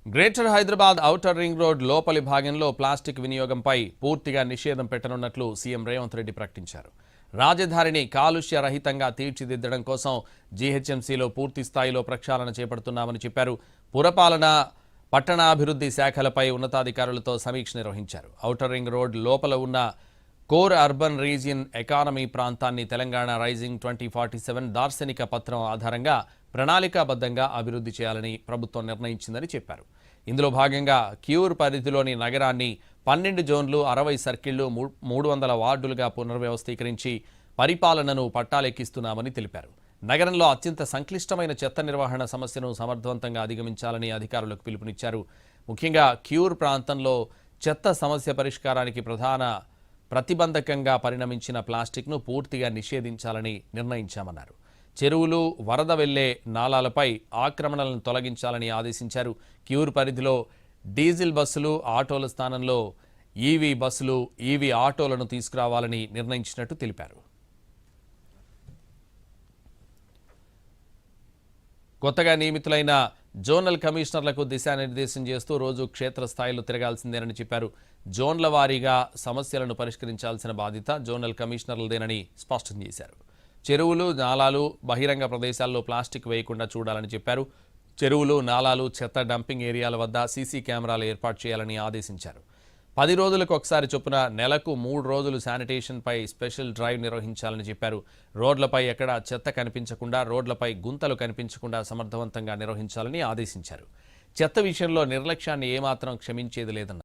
Greater Hyderabad outer ring road లోపలి భాగంలో plastic వినియోగంపై పూర్తిగా నిషేధం పెట్టనున్నట్లు సీఎం రేవంత్ రెడ్డి ప్రకటించారు. రాజధానిని కాలుష్య రహితంగా తీర్చిదిద్దడం కోసం జీహెచ్ఎంసీలో పూర్తి స్థాయిలో ప్రక్షాళన చేపడుతున్నామని చెప్పారు. పురపాలన, పట్టణాభివృద్ధి శాఖలపై ఉన్నతాధికారులతో సమీక్ష నిర్వహించారు. ఔటర్ రింగ్ రోడ్ లోపల ఉన్న కోర్ అర్బన్ రీజియన్ ఎకానమీ ప్రాంతాన్ని తెలంగాణ రైజింగ్ 2047 దార్శనిక పత్రం ఆధారంగా ప్రణాళికాబద్ధంగా అభివృద్ధి చేయాలని ప్రభుత్వం నిర్ణయించిందని చెప్పారు. ఇందులో భాగంగా క్యూర్ పరిధిలోని నగరాన్ని 12 జోన్లు, 60 సర్కిళ్లు, 300 వార్డులుగా పునర్వ్యవస్థీకరించి పరిపాలనను పట్టాలెక్కిస్తున్నామని తెలిపారు. నగరంలో అత్యంత సంక్లిష్టమైన చెత్త నిర్వహణ సమస్యను సమర్థవంతంగా అధిగమించాలని అధికారులకు పిలుపునిచ్చారు. ముఖ్యంగా క్యూర్ ప్రాంతంలో చెత్త సమస్య పరిష్కారానికి ప్రధాన ప్రతిబంధకంగా పరిణమించిన ప్లాస్టిక్ను పూర్తిగా నిషేధించాలని నిర్ణయించామన్నారు. చెరువులు, వరద వెళ్లే నాలాలపై ఆక్రమణలను తొలగించాలని ఆదేశించారు. క్యూర్ పరిధిలో డీజిల్ బస్సులు, ఆటోల స్థానంలో ఈవీ బస్సులు, ఈవీ ఆటోలను తీసుకురావాలని నిర్ణయించినట్టు తెలిపారు. కొత్తగా నియమితులైన జోనల్ కమిషనర్లకు దిశానిర్దేశం చేస్తూ రోజు క్షేత్రస్థాయిలో తిరగాల్సిందేనని చెప్పారు. జోన్ల వారీగా సమస్యలను పరిష్కరించాల్సిన బాధ్యత జోనల్ కమిషనర్లదేనని స్పష్టం చేశారు. చెరువులు, నాలాలు, బహిరంగ ప్రదేశాల్లో ప్లాస్టిక్ వేయకుండా చూడాలని చెప్పారు. చెరువులు, నాలాలు, చెత్త డంపింగ్ ఏరియాల వద్ద సీసీ కెమెరాలు ఏర్పాటు చేయాలని ఆదేశించారు. 10 రోజులకు ఒకసారి చొప్పున నెలకు 3 రోజులు శానిటేషన్పై స్పెషల్ డ్రైవ్ నిర్వహించాలని చెప్పారు. రోడ్లపై ఎక్కడా చెత్త కనిపించకుండా, రోడ్లపై గుంతలు కనిపించకుండా సమర్థవంతంగా నిర్వహించాలని ఆదేశించారు. చెత్త విషయంలో నిర్లక్ష్యాన్ని ఏమాత్రం క్షమించేది లేదన్నారు.